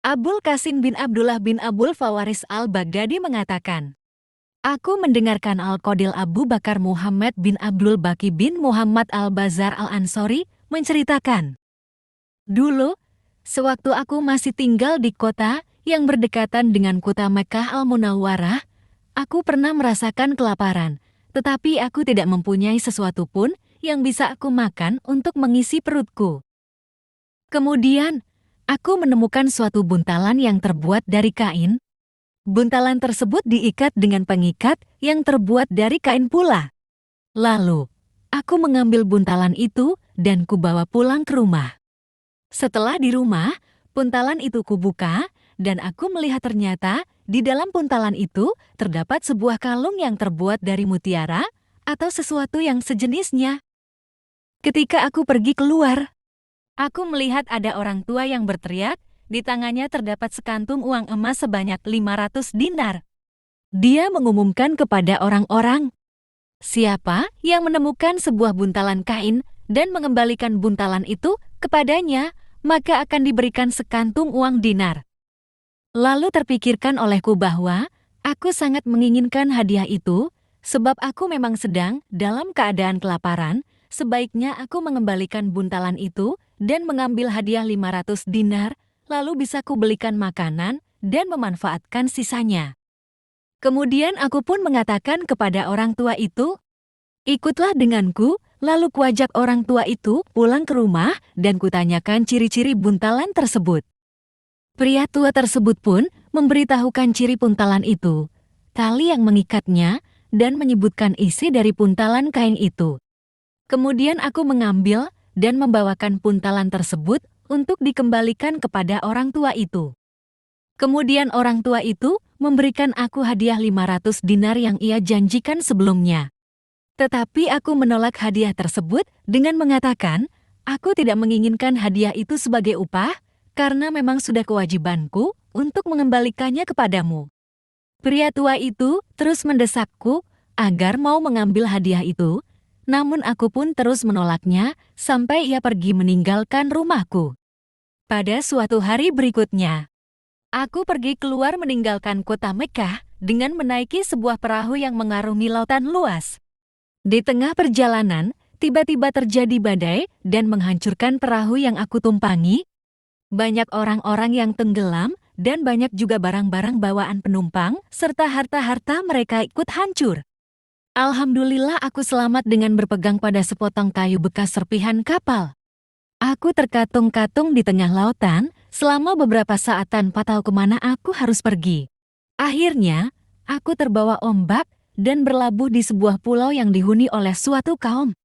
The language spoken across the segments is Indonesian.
Abul Qasim bin Abdullah bin Abul Fawaris al-Baghdadi mengatakan, "Aku mendengarkan Al-Qadil Abu Bakar Muhammad bin Abdul Baqi bin Muhammad al-Bazar al-Ansori menceritakan, dulu, sewaktu aku masih tinggal di kota yang berdekatan dengan kota Mekkah Al-Munawwarah, aku pernah merasakan kelaparan, tetapi aku tidak mempunyai sesuatu pun yang bisa aku makan untuk mengisi perutku. Kemudian, aku menemukan suatu buntalan yang terbuat dari kain. Buntalan tersebut diikat dengan pengikat yang terbuat dari kain pula. Lalu, aku mengambil buntalan itu dan kubawa pulang ke rumah. Setelah di rumah, buntalan itu kubuka, dan aku melihat ternyata di dalam buntalan itu terdapat sebuah kalung yang terbuat dari mutiara atau sesuatu yang sejenisnya. Ketika aku pergi keluar, aku melihat ada orang tua yang berteriak, di tangannya terdapat sekantung uang emas sebanyak 500 dinar. Dia mengumumkan kepada orang-orang, siapa yang menemukan sebuah buntalan kain dan mengembalikan buntalan itu kepadanya, maka akan diberikan sekantung uang dinar. Lalu terpikirkan olehku bahwa aku sangat menginginkan hadiah itu, sebab aku memang sedang dalam keadaan kelaparan. Sebaiknya aku mengembalikan buntalan itu dan mengambil hadiah 500 dinar, lalu bisa kubelikan makanan dan memanfaatkan sisanya. Kemudian aku pun mengatakan kepada orang tua itu, ikutlah denganku, lalu kuajak orang tua itu pulang ke rumah dan kutanyakan ciri-ciri buntalan tersebut. Pria tua tersebut pun memberitahukan ciri buntalan itu, tali yang mengikatnya, dan menyebutkan isi dari buntalan kain itu. Kemudian aku mengambil dan membawakan buntalan tersebut untuk dikembalikan kepada orang tua itu. Kemudian orang tua itu memberikan aku hadiah 500 dinar yang ia janjikan sebelumnya. Tetapi aku menolak hadiah tersebut dengan mengatakan, aku tidak menginginkan hadiah itu sebagai upah, karena memang sudah kewajibanku untuk mengembalikannya kepadamu. Pria tua itu terus mendesakku agar mau mengambil hadiah itu, namun aku pun terus menolaknya sampai ia pergi meninggalkan rumahku. Pada suatu hari berikutnya, aku pergi keluar meninggalkan kota Mekkah dengan menaiki sebuah perahu yang mengarungi lautan luas. Di tengah perjalanan, tiba-tiba terjadi badai dan menghancurkan perahu yang aku tumpangi. Banyak orang-orang yang tenggelam dan banyak juga barang-barang bawaan penumpang serta harta-harta mereka ikut hancur. Alhamdulillah aku selamat dengan berpegang pada sepotong kayu bekas serpihan kapal. Aku terkatung-katung di tengah lautan selama beberapa saat tanpa tahu kemana aku harus pergi. Akhirnya, aku terbawa ombak dan berlabuh di sebuah pulau yang dihuni oleh suatu kaum.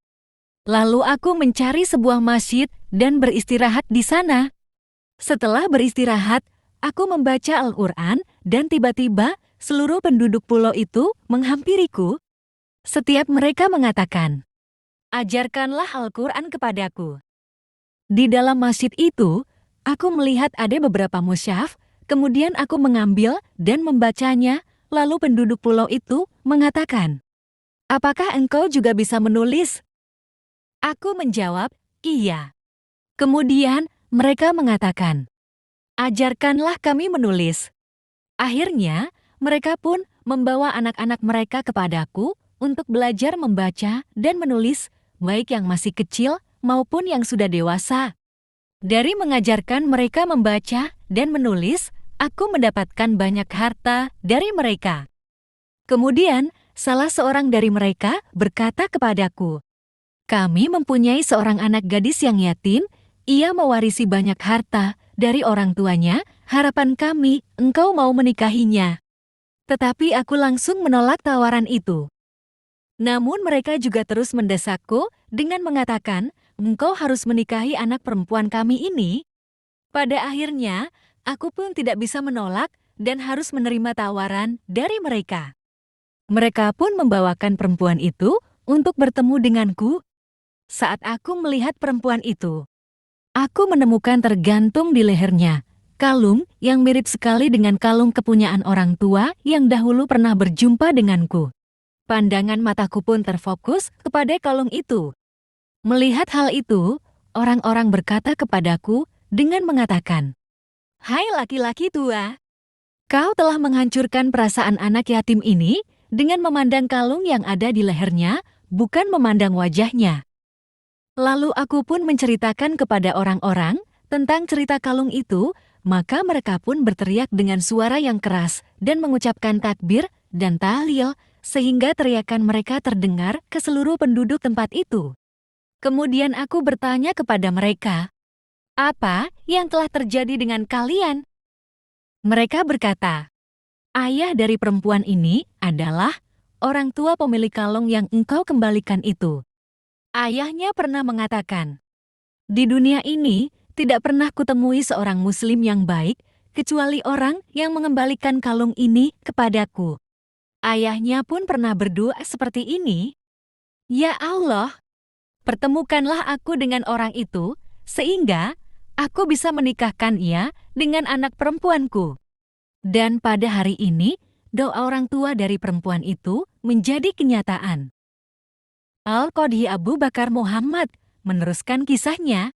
Lalu aku mencari sebuah masjid dan beristirahat di sana. Setelah beristirahat, aku membaca Al-Quran dan tiba-tiba seluruh penduduk pulau itu menghampiriku. Setiap mereka mengatakan, ajarkanlah Al-Quran kepadaku. Di dalam masjid itu, aku melihat ada beberapa mushaf, kemudian aku mengambil dan membacanya, lalu penduduk pulau itu mengatakan, apakah engkau juga bisa menulis? Aku menjawab, iya. Kemudian mereka mengatakan, ajarkanlah kami menulis. Akhirnya, mereka pun membawa anak-anak mereka kepadaku untuk belajar membaca dan menulis, baik yang masih kecil maupun yang sudah dewasa. Dari mengajarkan mereka membaca dan menulis, aku mendapatkan banyak harta dari mereka. Kemudian, salah seorang dari mereka berkata kepadaku, kami mempunyai seorang anak gadis yang yatim, ia mewarisi banyak harta dari orang tuanya, harapan kami engkau mau menikahinya. Tetapi aku langsung menolak tawaran itu. Namun mereka juga terus mendesakku dengan mengatakan, engkau harus menikahi anak perempuan kami ini. Pada akhirnya, aku pun tidak bisa menolak dan harus menerima tawaran dari mereka. Mereka pun membawakan perempuan itu untuk bertemu denganku. Saat aku melihat perempuan itu, aku menemukan tergantung di lehernya kalung yang mirip sekali dengan kalung kepunyaan orang tua yang dahulu pernah berjumpa denganku. Pandangan mataku pun terfokus kepada kalung itu. Melihat hal itu, orang-orang berkata kepadaku dengan mengatakan, Hai laki-laki tua, kau telah menghancurkan perasaan anak yatim ini dengan memandang kalung yang ada di lehernya, bukan memandang wajahnya. Lalu aku pun menceritakan kepada orang-orang tentang cerita kalung itu, maka mereka pun berteriak dengan suara yang keras dan mengucapkan takbir dan tahlil, sehingga teriakan mereka terdengar ke seluruh penduduk tempat itu. Kemudian aku bertanya kepada mereka, "Apa yang telah terjadi dengan kalian?" Mereka berkata, "Ayah dari perempuan ini adalah orang tua pemilik kalung yang engkau kembalikan itu." Ayahnya pernah mengatakan, "Di dunia ini tidak pernah kutemui seorang muslim yang baik kecuali orang yang mengembalikan kalung ini kepadaku." Ayahnya pun pernah berdoa seperti ini, "Ya Allah, pertemukanlah aku dengan orang itu sehingga aku bisa menikahkan ia dengan anak perempuanku." Dan pada hari ini, doa orang tua dari perempuan itu menjadi kenyataan. Al-Qadhi Abu Bakar Muhammad meneruskan kisahnya.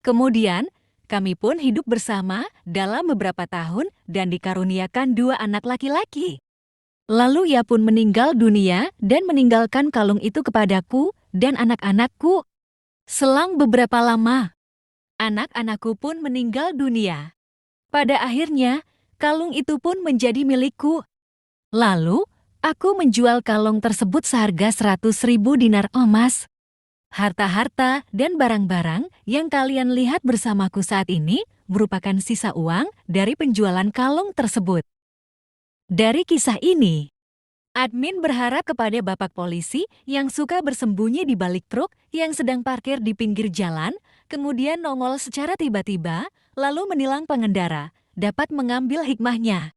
Kemudian, kami pun hidup bersama dalam beberapa tahun dan dikaruniakan 2 anak laki-laki. Lalu ia pun meninggal dunia dan meninggalkan kalung itu kepadaku dan anak-anakku. Selang beberapa lama, anak-anakku pun meninggal dunia. Pada akhirnya, kalung itu pun menjadi milikku. Lalu, aku menjual kalung tersebut seharga 100.000 dinar emas. Harta-harta dan barang-barang yang kalian lihat bersamaku saat ini merupakan sisa uang dari penjualan kalung tersebut. Dari kisah ini, admin berharap kepada bapak polisi yang suka bersembunyi di balik truk yang sedang parkir di pinggir jalan, kemudian nongol secara tiba-tiba, lalu menilang pengendara, dapat mengambil hikmahnya.